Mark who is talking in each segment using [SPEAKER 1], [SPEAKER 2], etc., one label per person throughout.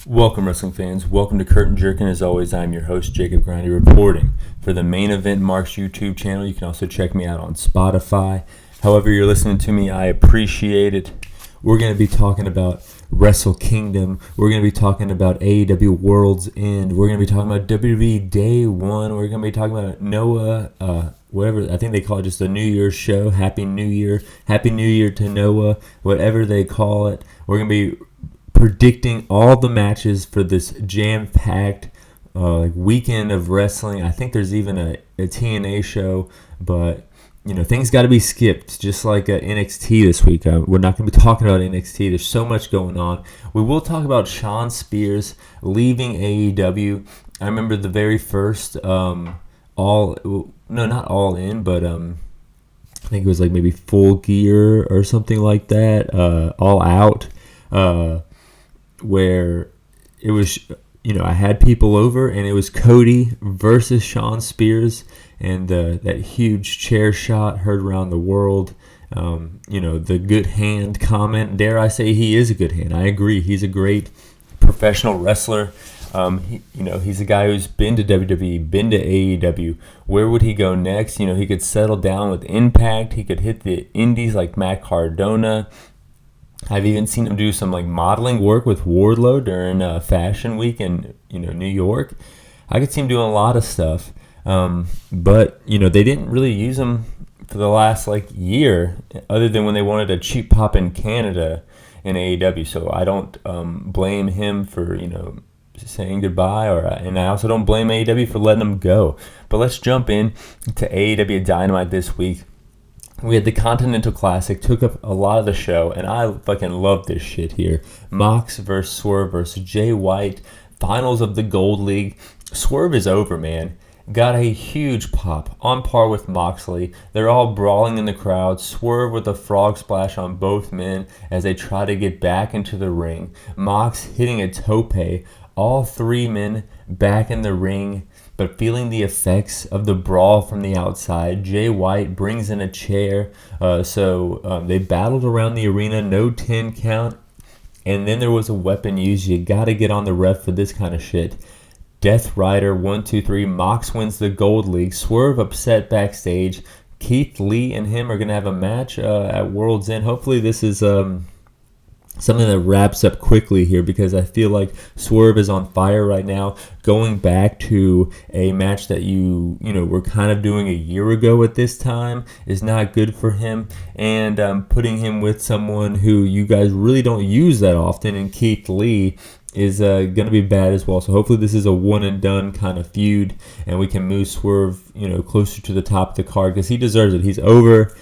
[SPEAKER 1] Welcome, wrestling fans. Welcome to Curtain Jerkin. As always, I'm your host, Jacob Grondy, reporting for the Main Event Marks YouTube channel. You can also check me out on Spotify. However you're listening to me, I appreciate it. We're going to be talking about Wrestle Kingdom. We're going to be talking about AEW Worlds End. We're going to be talking about WWE Day 1. We're going to be talking about Noah, whatever. I think they call it just a New Year's show. Happy New Year. Happy New Year to Noah, whatever they call it. We're going to be predicting all the matches for this jam-packed weekend of wrestling. I think there's even a TNA show, but things got to be skipped, just like NXT this week. We're not going to be talking about NXT. There's so much going on. We will talk about Shawn Spears leaving AEW. I remember the very first not All In, but I think it was like maybe Full Gear or something like that. All Out. Where it was, I had people over, and it was Cody versus Shawn Spears, and that huge chair shot heard around the world. The good hand comment. Dare I say he is a good hand? I agree. He's a great professional wrestler. He's a guy who's been to WWE, been to AEW. Where would he go next? He could settle down with Impact. He could hit the indies like Matt Cardona. I've even seen him do some modeling work with Wardlow during Fashion Week in New York. I could see him doing a lot of stuff, but they didn't really use him for the last year, other than when they wanted a cheap pop in Canada in AEW. So I don't blame him for saying goodbye, and I also don't blame AEW for letting him go. But let's jump in to AEW Dynamite this week. We had the Continental Classic, took up a lot of the show, and I fucking love this shit here. Mox versus Swerve versus Jay White, finals of the Gold League. Swerve is over, man. Got a huge pop, on par with Moxley. They're all brawling in the crowd. Swerve with a frog splash on both men as they try to get back into the ring. Mox hitting a tope. All three men back in the ring, but feeling the effects of the brawl from the outside. Jay White brings in a chair, so they battled around the arena, no 10 count, and then there was a weapon used. You gotta get on the ref for this kind of shit. Death Rider, 1, 2, 3. Mox wins the Gold League. Swerve upset backstage. Keith Lee and him are gonna have a match at World's End. Hopefully this is something that wraps up quickly here, because I feel like Swerve is on fire right now. Going back to a match that were kind of doing a year ago at this time is not good for him. And putting him with someone who you guys really don't use that often, and Keith Lee, is going to be bad as well. So hopefully this is a one and done kind of feud, and we can move Swerve closer to the top of the card, because he deserves it. He's over,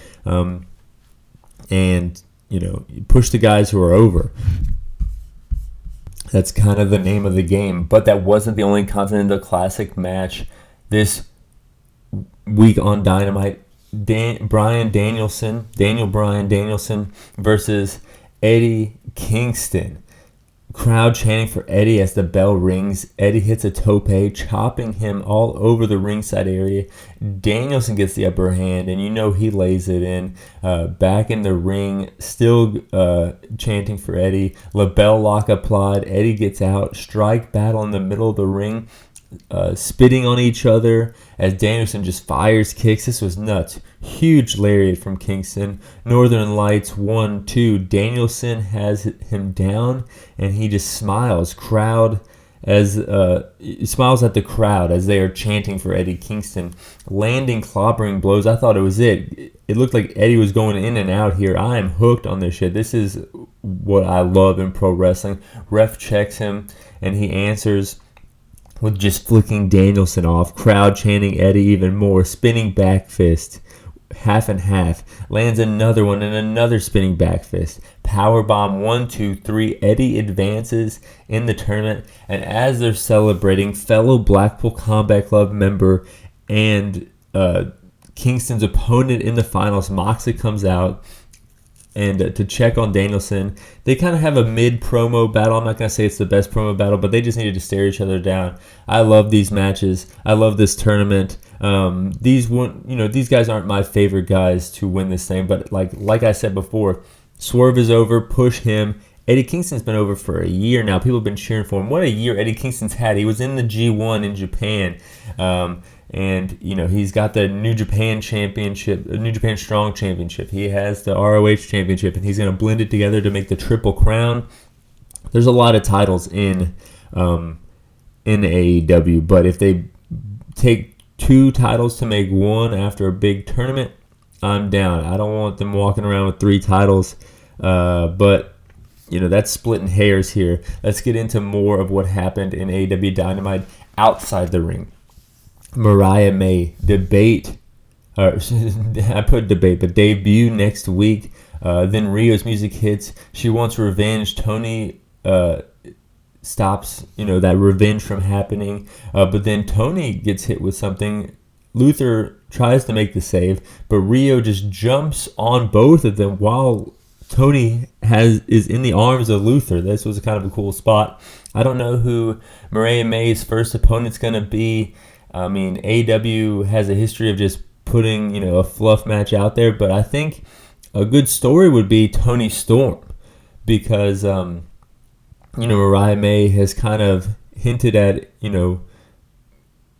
[SPEAKER 1] and you push the guys who are over. That's kind of the name of the game. But that wasn't the only Continental Classic match this week on Dynamite. Daniel Bryan Danielson versus Eddie Kingston. Crowd chanting for Eddie as the bell rings. Eddie hits a tope, chopping him all over the ringside area. Danielson gets the upper hand, and he lays it in. Back in the ring, still chanting for Eddie. LaBelle lock applied. Eddie gets out. Strike battle in the middle of the ring. Spitting on each other as Danielson just fires kicks. This was nuts. Huge lariat from Kingston. Northern Lights, 1, 2. Danielson has him down, and he just smiles. He smiles at the crowd as they are chanting for Eddie Kingston. Landing clobbering blows. I thought it was it. It looked like Eddie was going in and out here. I am hooked on this shit. This is what I love in pro wrestling. Ref checks him, and he answers with just flicking Danielson off. Crowd chanting Eddie even more. Spinning back fist. Half and half. Lands another one and another spinning back fist. Powerbomb, 1, 2, 3. Eddie advances in the tournament. And as they're celebrating, fellow Blackpool Combat Club member and Kingston's opponent in the finals, Moxley, comes out and to check on Danielson. They kind of have a mid-promo battle. I'm not going to say it's the best promo battle, but they just needed to stare each other down. I love these matches. I love this tournament. These guys aren't my favorite guys to win this thing, but like I said before, Swerve is over, push him. Eddie Kingston's been over for a year now. People have been cheering for him. What a year Eddie Kingston's had. He was in the G1 in Japan. And, he's got the New Japan Championship, New Japan Strong Championship. He has the ROH Championship, and he's going to blend it together to make the Triple Crown. There's a lot of titles in AEW, but if they take 2 titles to make 1 after a big tournament, I'm down. I don't want them walking around with 3 titles, but that's splitting hairs here. Let's get into more of what happened in AEW Dynamite outside the ring. Mariah May debut next week. Then Rio's music hits. She wants revenge. Tony stops that revenge from happening, but then Tony gets hit with something. Luther tries to make the save, but Rio just jumps on both of them while Tony is in the arms of Luther. This was kind of a cool spot. I don't know who Mariah May's first opponent's going to be. I mean, AEW has a history of just putting, a fluff match out there, but I think a good story would be Toni Storm, because, Mariah May has kind of hinted at,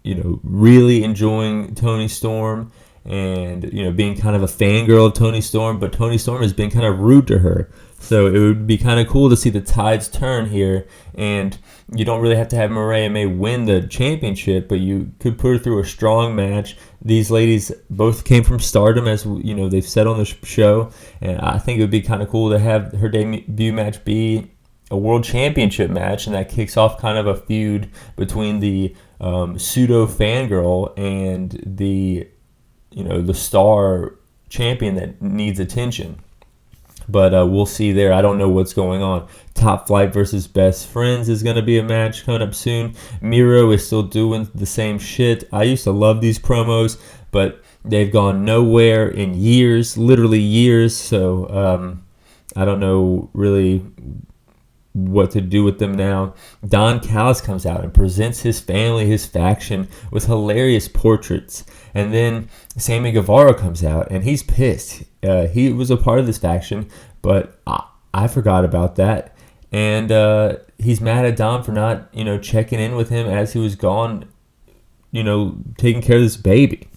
[SPEAKER 1] really enjoying Toni Storm and, being kind of a fangirl of Toni Storm, but Toni Storm has been kind of rude to her. So it would be kind of cool to see the tides turn here, and you don't really have to have Mariah May win the championship, but you could put her through a strong match. These ladies both came from Stardom, as they've said on the show, and I think it would be kind of cool to have her debut match be a world championship match, and that kicks off kind of a feud between the pseudo fangirl and the star champion that needs attention. But we'll see there. I don't know what's going on. Top Flight versus Best Friends is going to be a match coming up soon. Miro is still doing the same shit. I used to love these promos, but they've gone nowhere in years, literally years. So I don't know really what to do with them now. Don Callis comes out and presents his family, his faction, with hilarious portraits. And then Sammy Guevara comes out, and he's pissed. He was a part of this faction, but I forgot about that. And he's mad at Don for not, checking in with him as he was gone, taking care of this baby.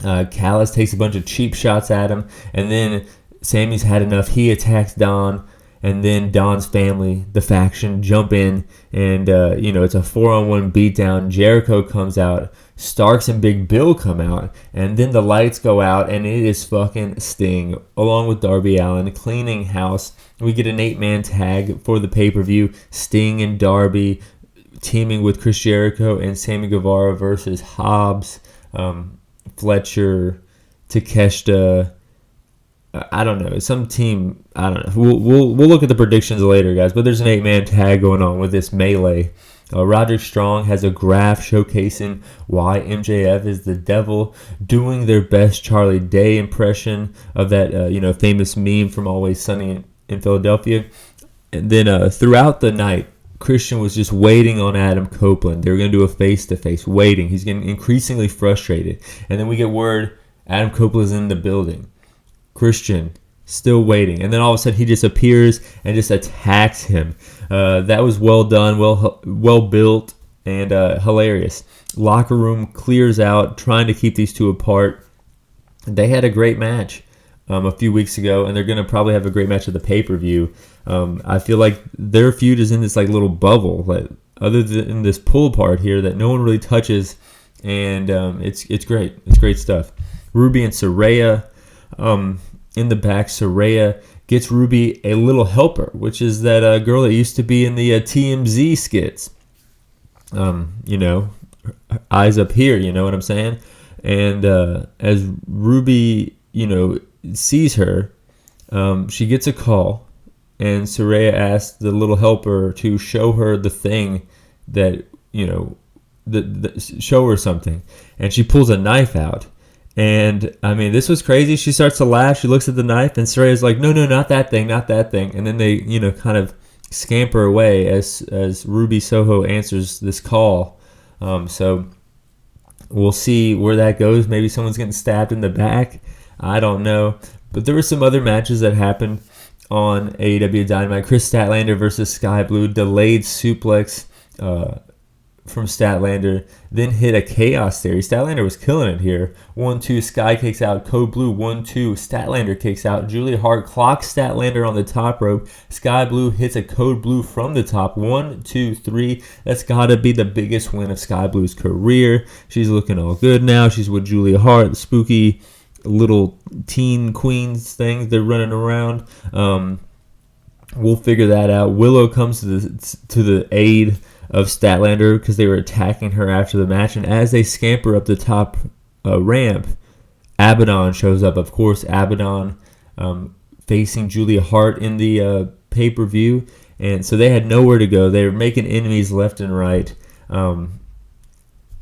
[SPEAKER 1] Callis takes a bunch of cheap shots at him, and then Sammy's had enough. He attacks Don. And then Don's family, the faction, jump in, and, it's a 4-on-1 beatdown. Jericho comes out, Starks and Big Bill come out, and then the lights go out, and it is fucking Sting, along with Darby Allin, cleaning house. We get an 8-man tag for the pay-per-view. Sting and Darby teaming with Chris Jericho and Sammy Guevara versus Hobbs, Fletcher, Takeshita. I don't know. Some team, I don't know. We'll look at the predictions later, guys. But there's an 8-man tag going on with this melee. Roderick Strong has a graph showcasing why MJF is the devil, doing their best Charlie Day impression of that, famous meme from Always Sunny in Philadelphia. And then throughout the night, Christian was just waiting on Adam Copeland. They were going to do a face-to-face, waiting. He's getting increasingly frustrated. And then we get word Adam Copeland's in the building. Christian still waiting, and then all of a sudden he just appears and just attacks him. That was well done, well built, and hilarious. Locker room clears out, trying to keep these two apart. They had a great match a few weeks ago, and they're going to probably have a great match at the pay-per-view. I feel like their feud is in this like little bubble, other than this pull part here that no one really touches, and it's great. It's great stuff. Ruby and Saraya. In the back, Saraya gets Ruby a little helper, which is that girl that used to be in the TMZ skits. Eyes up here, you know what I'm saying? And as Ruby, sees her, she gets a call, and Saraya asks the little helper to show her the thing that, show her something. And she pulls a knife out. And, this was crazy. She starts to laugh. She looks at the knife, and Saraya's like, no, not that thing, not that thing. And then they, kind of scamper away as Ruby Soho answers this call. So we'll see where that goes. Maybe someone's getting stabbed in the back. I don't know. But there were some other matches that happened. on AEW Dynamite. Chris Statlander versus Sky Blue. Delayed suplex from Statlander. Then hit a chaos theory. Statlander was killing it here. 1-2. Sky kicks out. Code Blue. 1-2. Statlander kicks out. Julia Hart clocks Statlander on the top rope. Sky Blue hits a Code Blue from the top. 1, 2, 3. That's got to be the biggest win of Sky Blue's career. She's looking all good now. She's with Julia Hart. The spooky little teen queens things they're running around. We'll figure that out. Willow comes to the aid of Statlander because they were attacking her after the match, and as they scamper up the top ramp, Abaddon shows up. Of course, Abaddon facing Julia Hart in the pay-per-view, and so they had nowhere to go. They were making enemies left and right.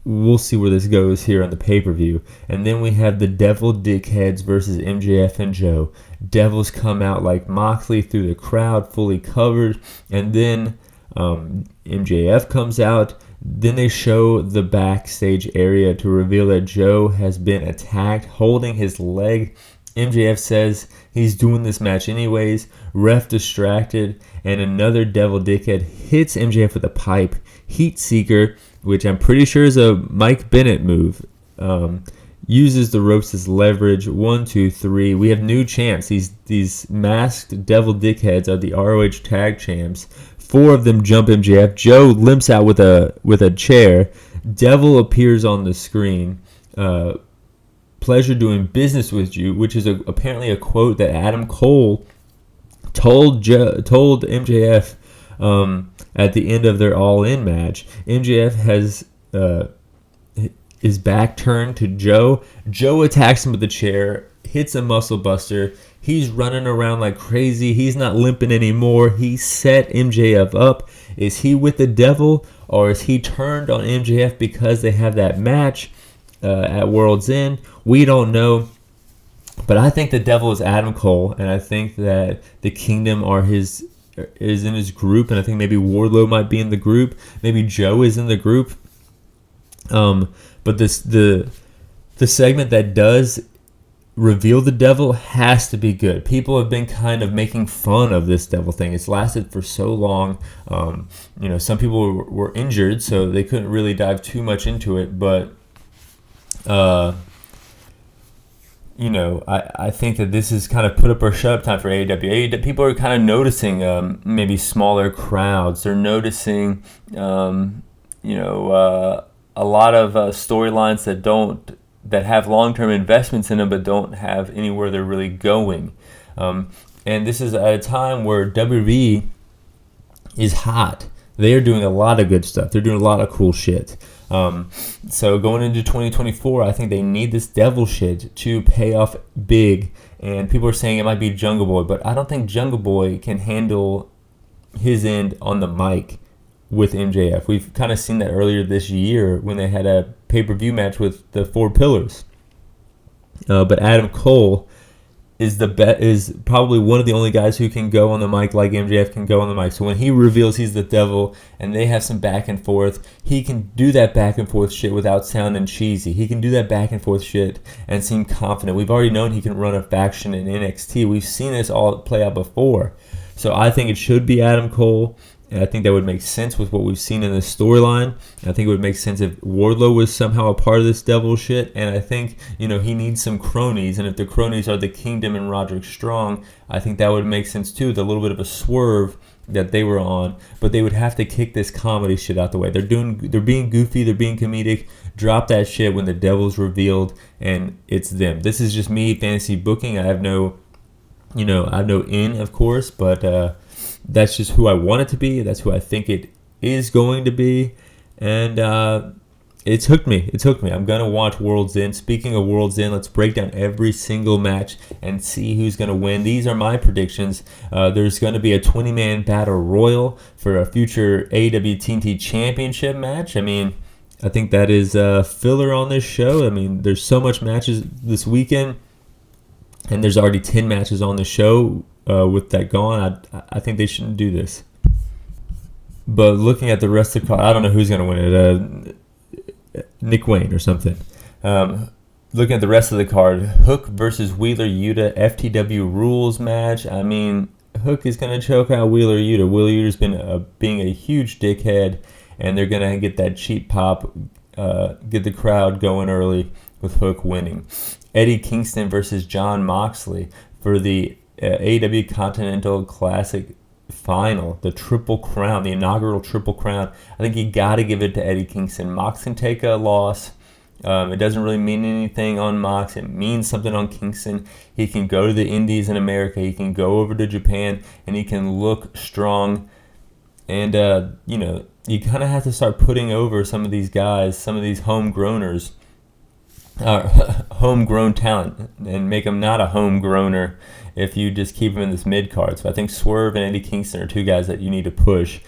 [SPEAKER 1] We'll see where this goes here on the pay-per-view. And then we have the Devil Dickheads versus MJF and Joe. Devils come out like Moxley through the crowd, fully covered, and then MJF comes out. Then they show the backstage area to reveal that Joe has been attacked, holding his leg. MJF says he's doing this match anyways. Ref distracted, and another Devil Dickhead hits MJF with a pipe. Heat Seeker, which I'm pretty sure is a Mike Bennett move. Uses the ropes as leverage. 1, 2, 3. We have new champs. These masked Devil Dickheads are the ROH Tag Champs. 4 of them jump MJF. Joe limps out with a chair. Devil appears on the screen. Pleasure doing business with you, which is apparently a quote that Adam Cole told MJF at the end of their All In match. MJF has his back turned to Joe. Joe attacks him with the chair, hits a muscle buster. He's running around like crazy. He's not limping anymore. He set MJF up. Is he with the devil, or is he turned on MJF because they have that match at World's End? We don't know. But I think the devil is Adam Cole, and I think that the Kingdom is in his group, and I think maybe Wardlow might be in the group. Maybe Joe is in the group. But the segment that does reveal the devil has to be good. People have been kind of making fun of this devil thing. It's lasted for so long. Some people were injured, so they couldn't really dive too much into it. But I think that this is kind of put up or shut up time for AEW. People are kind of noticing maybe smaller crowds. They're noticing, a lot of storylines that have long-term investments in them but don't have anywhere they're really going. And this is at a time where WWE is hot. They are doing a lot of good stuff. They're doing a lot of cool shit. So going into 2024, I think they need this devil shit to pay off big. And people are saying it might be Jungle Boy, but I don't think Jungle Boy can handle his end on the mic with MJF. We've kind of seen that earlier this year when they had a pay-per-view match with the Four Pillars. But Adam Cole is probably one of the only guys who can go on the mic like MJF can go on the mic. So when he reveals he's the devil and they have some back and forth, he can do that back and forth shit without sounding cheesy. He can do that back and forth shit and seem confident. We've already known he can run a faction in NXT. We've seen this all play out before. So I think it should be Adam Cole. And I think that would make sense with what we've seen in this storyline. I think it would make sense if Wardlow was somehow a part of this devil shit. And I think, he needs some cronies. And if the cronies are the Kingdom and Roderick Strong, I think that would make sense too. The little bit of a swerve that they were on. But they would have to kick this comedy shit out the way. They're being goofy. They're being comedic. Drop that shit when the devil's revealed and it's them. This is just me fantasy booking. I have no in, of course, but that's just who I want it to be. That's who I think it is going to be. And it's hooked me. I'm going to watch World's End. Speaking of World's End, let's break down every single match and see who's going to win. These are my predictions. There's going to be a 20-man battle royal for a future AEW TNT Championship match. I think that is filler on this show. There's so much matches this weekend, and there's already 10 matches on the show. With that gone, I think they shouldn't do this. But looking at the rest of the card, I don't know who's going to win it. Nick Wayne or something. Looking at the rest of the card, Hook versus Wheeler Yuta, FTW rules match. Hook is going to choke out Wheeler Yuta. Wheeler Yuta's been being a huge dickhead, and they're going to get that cheap pop, get the crowd going early with Hook winning. Eddie Kingston versus Jon Moxley for the AEW Continental Classic final, the Triple Crown, the inaugural Triple Crown. I think you got to give it to Eddie Kingston. Mox can take a loss. It doesn't really mean anything on Mox. It means something on Kingston. He can go to the Indies in America. He can go over to Japan, and he can look strong. And, you kind of have to start putting over some of these guys, some of these homegrowners, homegrown talent, and make them not a homegrowner if you just keep them in this mid-card. So I think Swerve and Eddie Kingston are two guys that you need to push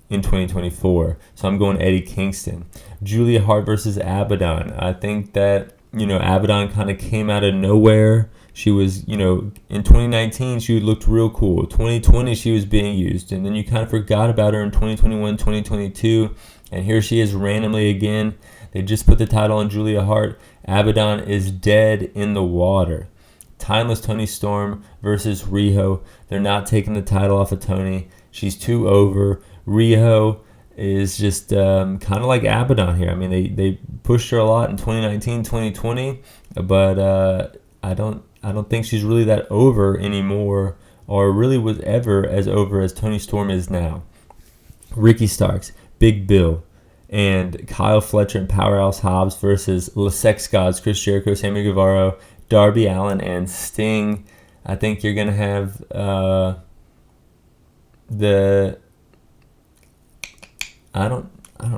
[SPEAKER 1] in 2024. So I'm going Eddie Kingston. Julia Hart versus Abaddon. I think that, Abaddon kind of came out of nowhere. She was, in 2019, she looked real cool. 2020, she was being used. And then you kind of forgot about her in 2021, 2022. And here she is randomly again. They just put the title on Julia Hart. Abaddon is dead in the water. Timeless Toni Storm versus Riho. They're not taking the title off of Toni. She's too over. Riho is just kind of like Abaddon here. I mean, they pushed her a lot in 2019, 2020, but I don't think she's really that over anymore, or really was ever as over as Toni Storm is now. Ricky Starks, Big Bill, and Kyle Fletcher and Powerhouse Hobbs versus Le Sex Gods, Chris Jericho, Sammy Guevara, Darby Allin, and Sting. I think you're gonna have I don't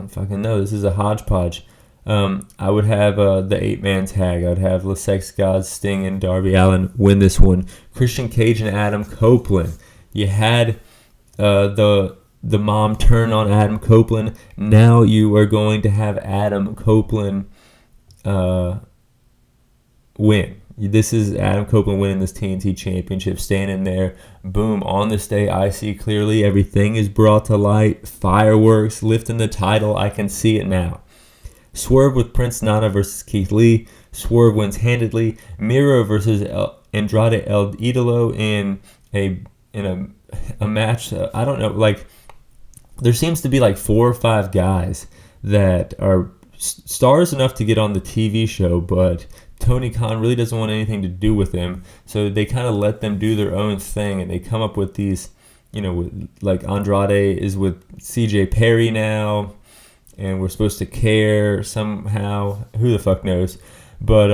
[SPEAKER 1] fucking know. This is a hodgepodge. I would have the 8-man tag. I would have Le Sex Gods, Sting, and Darby Allin win this one. Christian Cage and Adam Copeland. You had the mom turn on Adam Copeland. Now you are going to have Adam Copeland win. This is Adam Copeland winning this TNT Championship, standing there. Boom, on this day, I see clearly. Everything is brought to light. Fireworks, lifting the title. I can see it now. Swerve with Prince Nana versus Keith Lee. Swerve wins handedly. Miro versus Andrade El Idolo in a match. I don't know. There seems to be 4 or 5 guys that are stars enough to get on the TV show, but Tony Khan really doesn't want anything to do with them, so they kind of let them do their own thing, and they come up with these, like Andrade is with CJ Perry now, and we're supposed to care somehow. Who the fuck knows? But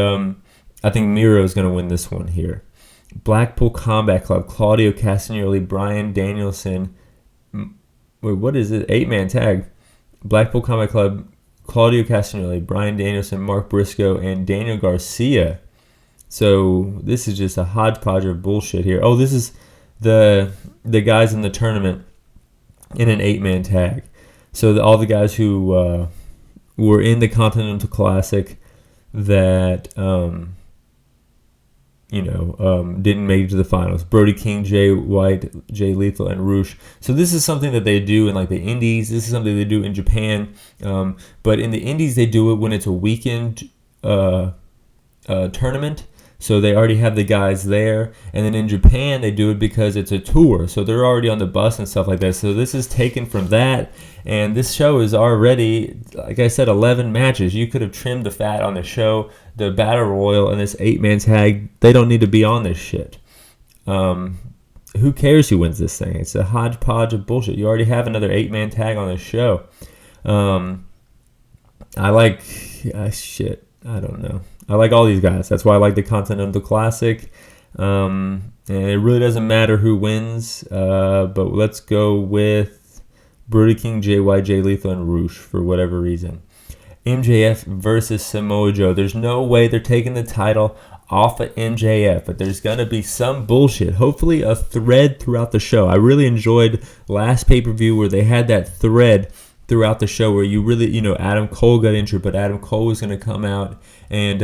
[SPEAKER 1] I think Miro is going to win this one here. Blackpool Combat Club, Claudio Castagnoli, Bryan Danielson. Wait, what is it? 8-man tag. Blackpool Combat Club, Claudio Castagnoli, Bryan Danielson, Mark Briscoe, and Daniel Garcia. So this is just a hodgepodge of bullshit here. Oh, this is the guys in the tournament in an 8-man tag. So all the guys who were in the Continental Classic that didn't make it to the finals. Brody King, Jay White, Jay Lethal, and Roosh. So this is something that they do in the Indies. This is something they do in Japan. But in the Indies, they do it when it's a weekend tournament. So they already have the guys there. And then in Japan, they do it because it's a tour. So they're already on the bus and stuff like that. So this is taken from that. And this show is already, like I said, 11 matches. You could have trimmed the fat on the show. The Battle Royal and this 8-man tag, they don't need to be on this shit. Who cares who wins this thing? It's a hodgepodge of bullshit. You already have another 8-man tag on this show. I like... I don't know. I like all these guys. That's why I like the Continental Classic. And it really doesn't matter who wins. But let's go with Brody King, Jay White, Jay Lethal, and Roosh for whatever reason. MJF versus Samoa Joe. There's no way they're taking the title off of MJF, but there's going to be some bullshit. Hopefully a thread throughout the show. I really enjoyed last pay-per-view where they had that thread throughout the show where you really, Adam Cole got injured, but Adam Cole was going to come out and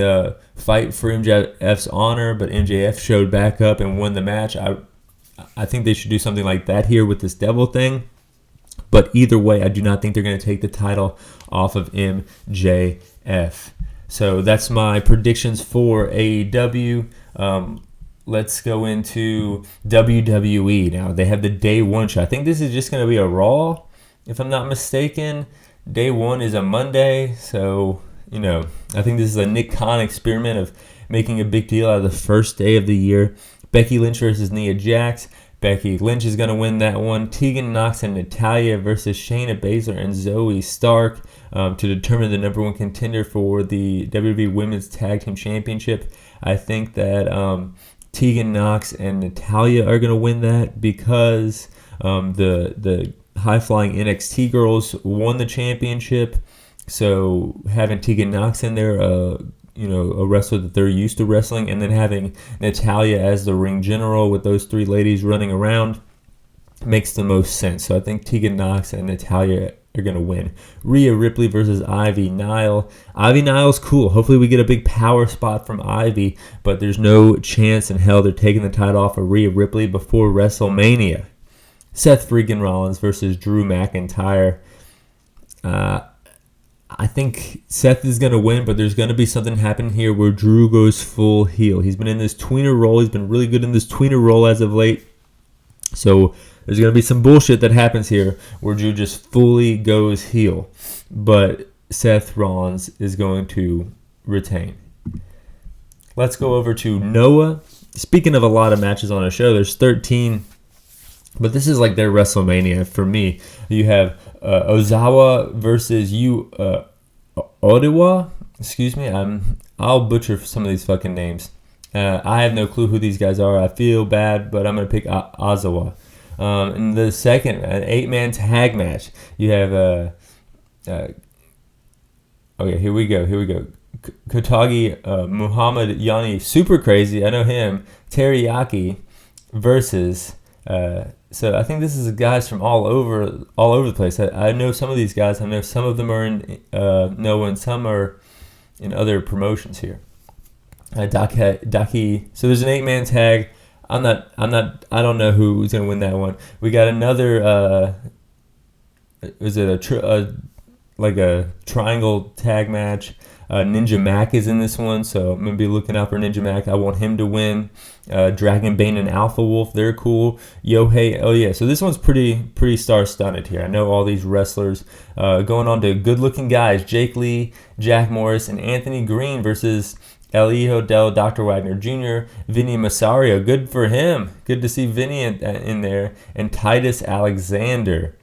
[SPEAKER 1] fight for MJF's honor, but MJF showed back up and won the match. I think they should do something like that here with this devil thing. But either way, I do not think they're going to take the title off of MJF. So that's my predictions for AEW. let's go into WWE now. They have the Day 1 show. I think this is just going to be a Raw, if I'm not mistaken. Day 1 is a Monday, so, I think this is a Nick Khan experiment of making a big deal out of the first day of the year. Becky Lynch versus Nia Jax. Becky Lynch is going to win that one. Tegan Nox and Natalya versus Shayna Baszler and Zoe Stark to determine the number one contender for the WWE Women's Tag Team Championship. I think that Tegan Nox and Natalya are going to win that because the high-flying NXT girls won the championship. So having Tegan Nox in there, a wrestler that they're used to wrestling, and then having Natalya as the ring general with those three ladies running around makes the most sense. So I think Tegan Nox and Natalya are going to win. Rhea Ripley versus Ivy Nile. Ivy Nile's cool. Hopefully we get a big power spot from Ivy, but there's no chance in hell they're taking the title off of Rhea Ripley before WrestleMania. Seth freaking Rollins versus Drew McIntyre. I think Seth is going to win, but there's going to be something happen here where Drew goes full heel. He's been in this tweener role. He's been really good in this tweener role as of late. So there's going to be some bullshit that happens here where Drew just fully goes heel. But Seth Rollins is going to retain. Let's go over to Noah. Speaking of a lot of matches on a show, there's 13. But this is like their WrestleMania for me. You have Ozawa versus Odawa. Excuse me, I'll butcher some of these fucking names. I have no clue who these guys are. I feel bad, but I'm gonna pick Ozawa. In the second, an 8-man tag match. You have okay, here we go. Kotagi Muhammad Yani, super crazy. I know him. Teriyaki versus. So I think this is guys from all over the place. I know some of these guys. I know some of them are in Noah and some are in other promotions here. Daki. So there's an 8-man tag. I don't know who's gonna win that one. We got another. Is it a triangle tag match? Ninja Mac is in this one, so I'm going to be looking out for Ninja Mac. I want him to win. Dragon Bane and Alpha Wolf, they're cool. Yohei, oh yeah, so this one's pretty star-studded here. I know all these wrestlers. Going on to good-looking guys, Jake Lee, Jack Morris, and Anthony Green versus El Hijo del Dr. Wagner Jr., Vinny Masario, good for him. Good to see Vinny in there. And Titus Alexander.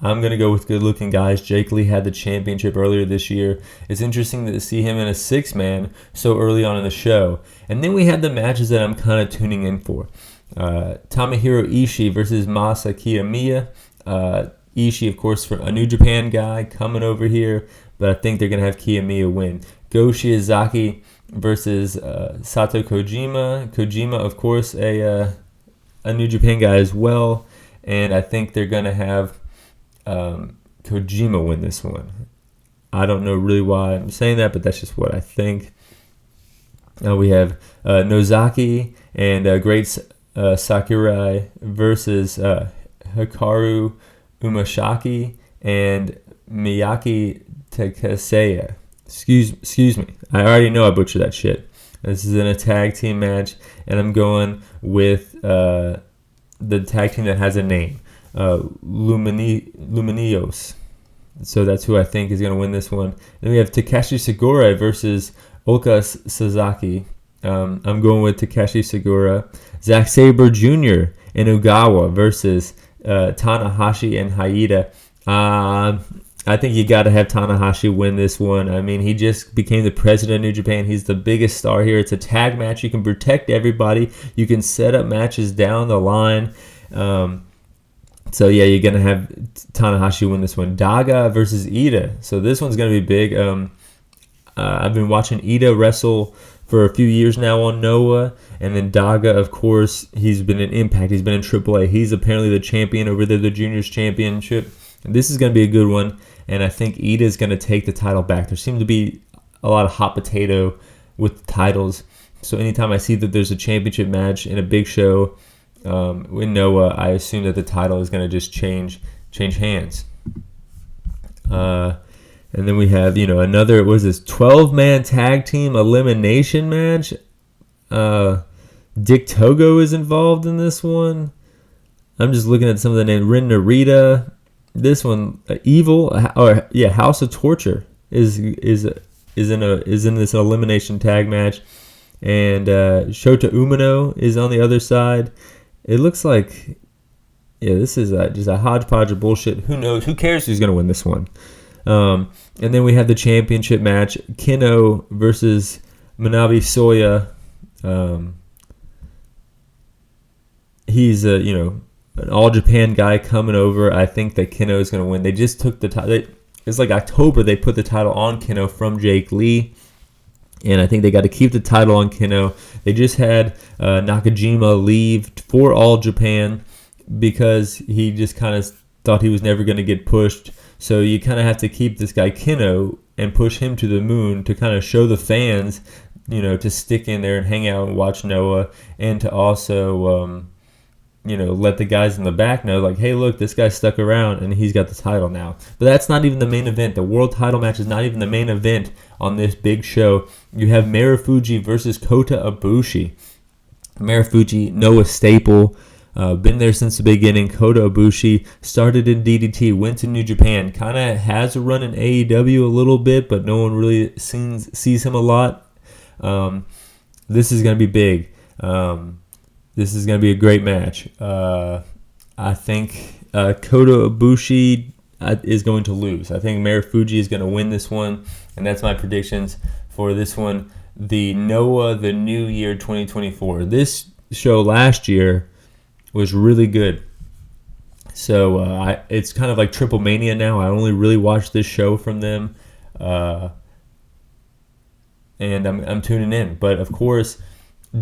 [SPEAKER 1] I'm going to go with good-looking guys. Jake Lee had the championship earlier this year. It's interesting to see him in a 6-man so early on in the show. And then we had the matches that I'm kind of tuning in for. Tomohiro Ishii versus Masa Kitamiya. Ishii, of course, a New Japan guy coming over here, but I think they're going to have Kitamiya win. Go Shiozaki versus Sato Kojima. Kojima, of course, a New Japan guy as well. And I think they're going to have Kojima win this one. I don't know really why I'm saying that, but that's just what I think. We have Nozaki and Great Sakurai versus Hikaru Umashaki and Miyaki Takaseya. Excuse me. I already know I butchered that shit. This is in a tag team match, and I'm going with the tag team that has a name. Luminios. So that's who I think is going to win this one. Then we have Takeshi Segura versus Oka Sasaki. I'm going with Takeshi Segura. Zack Sabre Jr. and Ogawa versus Tanahashi and Haida. I think you got to have Tanahashi win this one. I mean, he just became the president of New Japan. He's the biggest star here. It's a tag match. You can protect everybody. You can set up matches down the line. So, yeah, you're going to have Tanahashi win this one. Daga versus Ida. So this one's going to be big. I've been watching Ida wrestle for a few years now on Noah. And then Daga, of course, he's been in Impact. He's been in AAA. He's apparently the champion over there, the Juniors Championship. And this is going to be a good one. And I think Ida is going to take the title back. There seems to be a lot of hot potato with the titles. So anytime I see that there's a championship match in a big show, with Noah, I assume that the title is going to just change hands. And then we have, another, 12-man tag team elimination match. Dick Togo is involved in this one. I'm just looking at some of the names. Ren Narita. This one, House of Torture is in this elimination tag match, and Shota Umino is on the other side. It looks like, this is just a hodgepodge of bullshit. Who knows? Who cares who's gonna win this one? And then we have the championship match: Kino versus Manabe Soya. He's an All Japan guy coming over. I think that Kino is going to win. They just took the title. It's like October. They put the title on Kino from Jake Lee, and I think they got to keep the title on Kino. They just had Nakajima leave for All Japan because he just kind of thought he was never going to get pushed. So you kind of have to keep this guy Kino and push him to the moon to kind of show the fans, to stick in there and hang out and watch Noah, and to also let the guys in the back know, like, hey, look, this guy stuck around and he's got the title now. But that's not even the main event. The world title match is not even the main event on this big show. You have Marufuji versus Kota Ibushi. Marufuji, Noah staple, been there since the beginning. Kota Ibushi started in DDT, went to New Japan, kind of has a run in AEW a little bit, but no one really sees him a lot. This is going to be big. This is going to be a great match. I think Kota Ibushi is going to lose. I think Marufuji is going to win this one, and that's my predictions for this one. The Noah, the New Year 2024. This show last year was really good. So it's kind of like Triple Mania now. I only really watch this show from them, and I'm tuning in. But of course,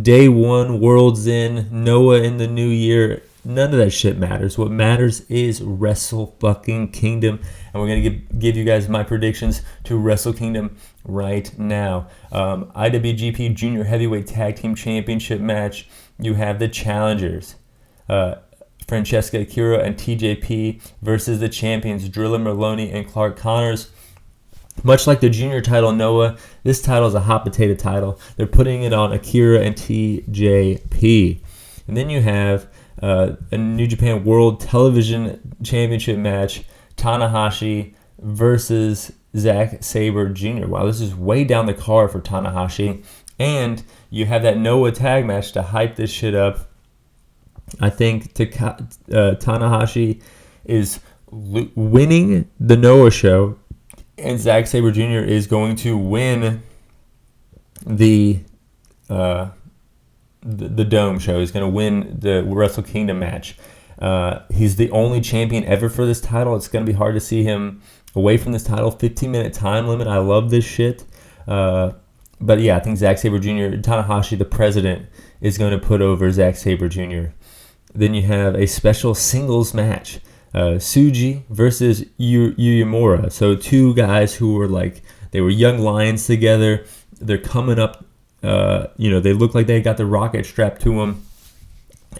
[SPEAKER 1] Day 1, Worlds End, Noah in the New Year. None of that shit matters. What matters is Wrestle fucking Kingdom. And we're going to give you guys my predictions to Wrestle Kingdom right now. IWGP Junior Heavyweight Tag Team Championship match. You have the challengers, Francesca Akira and TJP versus the champions, Drilla Merloni and Clark Connors. Much like the junior title, Noah, this title is a hot potato title. They're putting it on Akira and TJP. And then you have a New Japan World Television Championship match, Tanahashi versus Zack Sabre Jr. Wow, this is way down the card for Tanahashi. And you have that Noah tag match to hype this shit up. I think Tanahashi is winning the Noah show, and Zack Sabre Jr. is going to win the Dome show. He's going to win the Wrestle Kingdom match. He's the only champion ever for this title. It's going to be hard to see him away from this title. 15-minute time limit. I love this shit. But yeah, I think Zack Sabre Jr., Tanahashi, the president, is going to put over Zack Sabre Jr. Then you have a special singles match. Tsuji versus Yuyamura. So two guys who were they were young lions together. They're coming up, they look like they got the rocket strapped to them.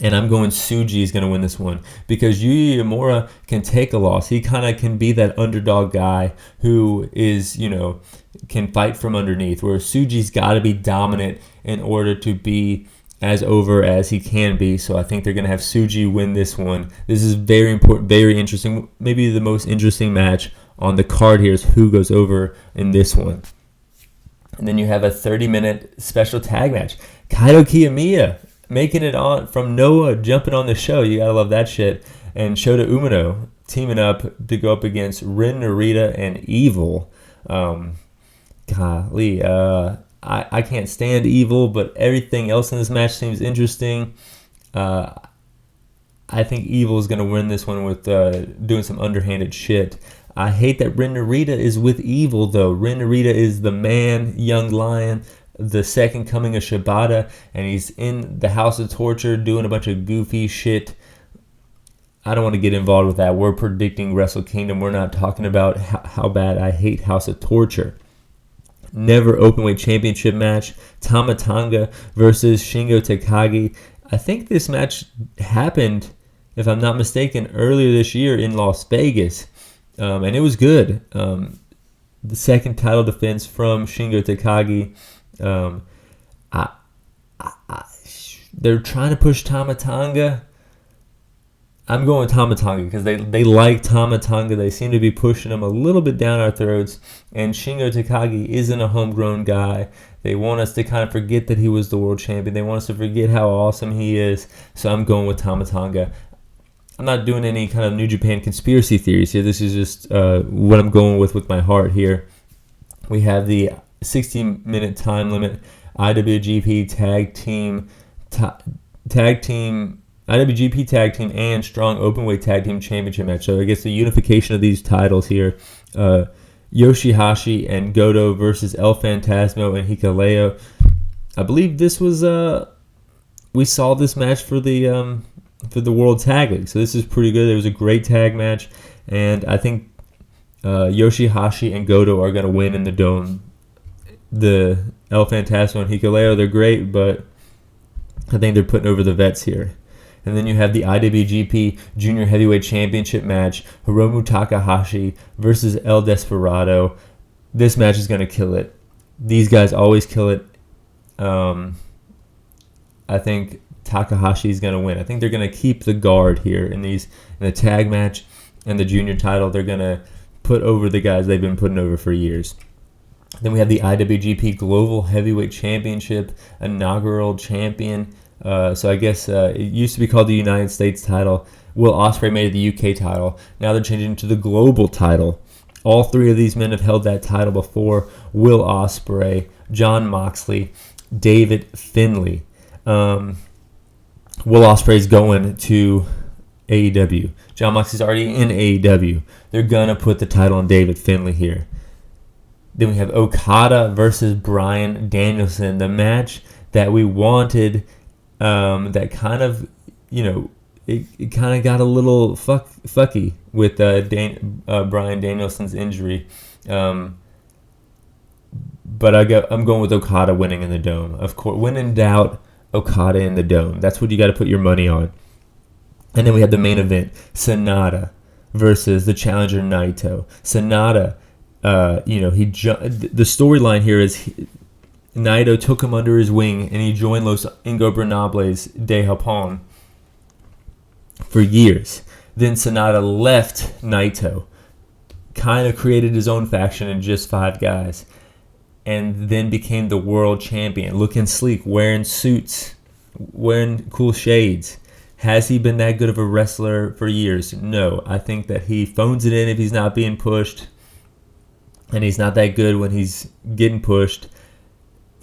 [SPEAKER 1] And I'm going Tsuji is going to win this one because Yuyamura can take a loss. He kind of can be that underdog guy who is, can fight from underneath, where Tsuji's got to be dominant in order to be as over as he can be. So I think they're going to have Tsuji win this one. This is very important, very interesting. Maybe the most interesting match on the card here is who goes over in this one. And then you have a 30-minute special tag match. Kaito Kiyomiya making it on from Noah, jumping on the show. You got to love that shit. And Shota Umino teaming up to go up against Ren Narita and Evil. I can't stand Evil, but everything else in this match seems interesting. I think Evil is going to win this one with doing some underhanded shit. I hate that Ren Narita is with Evil, though. Ren Narita is the man, young lion, the second coming of Shibata, and he's in the House of Torture doing a bunch of goofy shit. I don't want to get involved with that. We're predicting Wrestle Kingdom. We're not talking about how bad I hate House of Torture. Never Openweight Championship match, Tama Tonga versus Shingo Takagi. I think this match happened, if I'm not mistaken, earlier this year in Las Vegas, and it was good. The second title defense from Shingo Takagi. They're trying to push Tama Tonga. I'm going with Tama Tonga because they like Tama Tonga. They seem to be pushing him a little bit down our throats. And Shingo Takagi isn't a homegrown guy. They want us to kind of forget that he was the world champion. They want us to forget how awesome he is. So I'm going with Tama Tonga. I'm not doing any kind of New Japan conspiracy theories here. This is just what I'm going with my heart here. We have the 60-minute time limit IWGP IWGP Tag Team and Strong Openweight Tag Team Championship match. So I guess the unification of these titles here. Yoshihashi and Goto versus El Phantasmo and Hikuleo. I believe this was we saw this match for the World Tag League. So this is pretty good. It was a great tag match, and I think Yoshihashi and Goto are going to win in the Dome. The El Phantasmo and Hikuleo, they're great, but I think they're putting over the vets here. And then you have the IWGP Junior Heavyweight Championship match, Hiromu Takahashi versus El Desperado. This match is going to kill it. These guys always kill it. I think Takahashi is going to win. I think they're going to keep the guard here in the tag match and the junior title. They're going to put over the guys they've been putting over for years. Then we have the IWGP Global Heavyweight Championship, inaugural champion. So I guess it used to be called the United States title. Will Ospreay made it the UK title. Now they're changing it to the global title. All three of these men have held that title before. Will Ospreay, Jon Moxley, David Finlay. Will Ospreay's going to AEW. Jon Moxley's already in AEW. They're going to put the title on David Finlay here. Then we have Okada versus Bryan Danielson. The match that we wanted, that kind of, it kind of got a little fucky with Bryan Danielson's injury. But I'm going with Okada winning in the Dome. Of course, when in doubt, Okada in the Dome. That's what you got to put your money on. And then we have the main event, Sonata versus the challenger Naito. Sonata, the storyline here is Naito took him under his wing and he joined Los Ingobernables de Japón for years. Then Sonata left Naito, kind of created his own faction in just 5 guys, and then became the world champion, looking sleek, wearing suits, wearing cool shades. Has he been that good of a wrestler for years? No. I think that he phones it in if he's not being pushed, and he's not that good when he's getting pushed.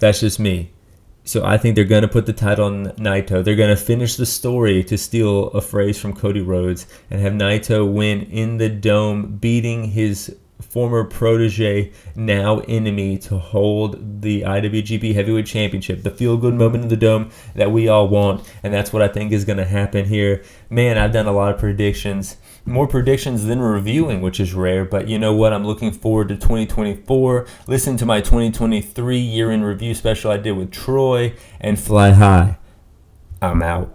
[SPEAKER 1] That's just me. So I think they're going to put the title on Naito. They're going to finish the story, to steal a phrase from Cody Rhodes, and have Naito win in the Dome, beating his former protege, now enemy, to hold the IWGP Heavyweight Championship. The feel-good moment in the Dome that we all want, and that's what I think is going to happen here. Man, I've done a lot of predictions. More predictions than reviewing, which is rare, but you know what? I'm looking forward to 2024. Listen to my 2023 year-in review special I did with Troy, and fly high. I'm out.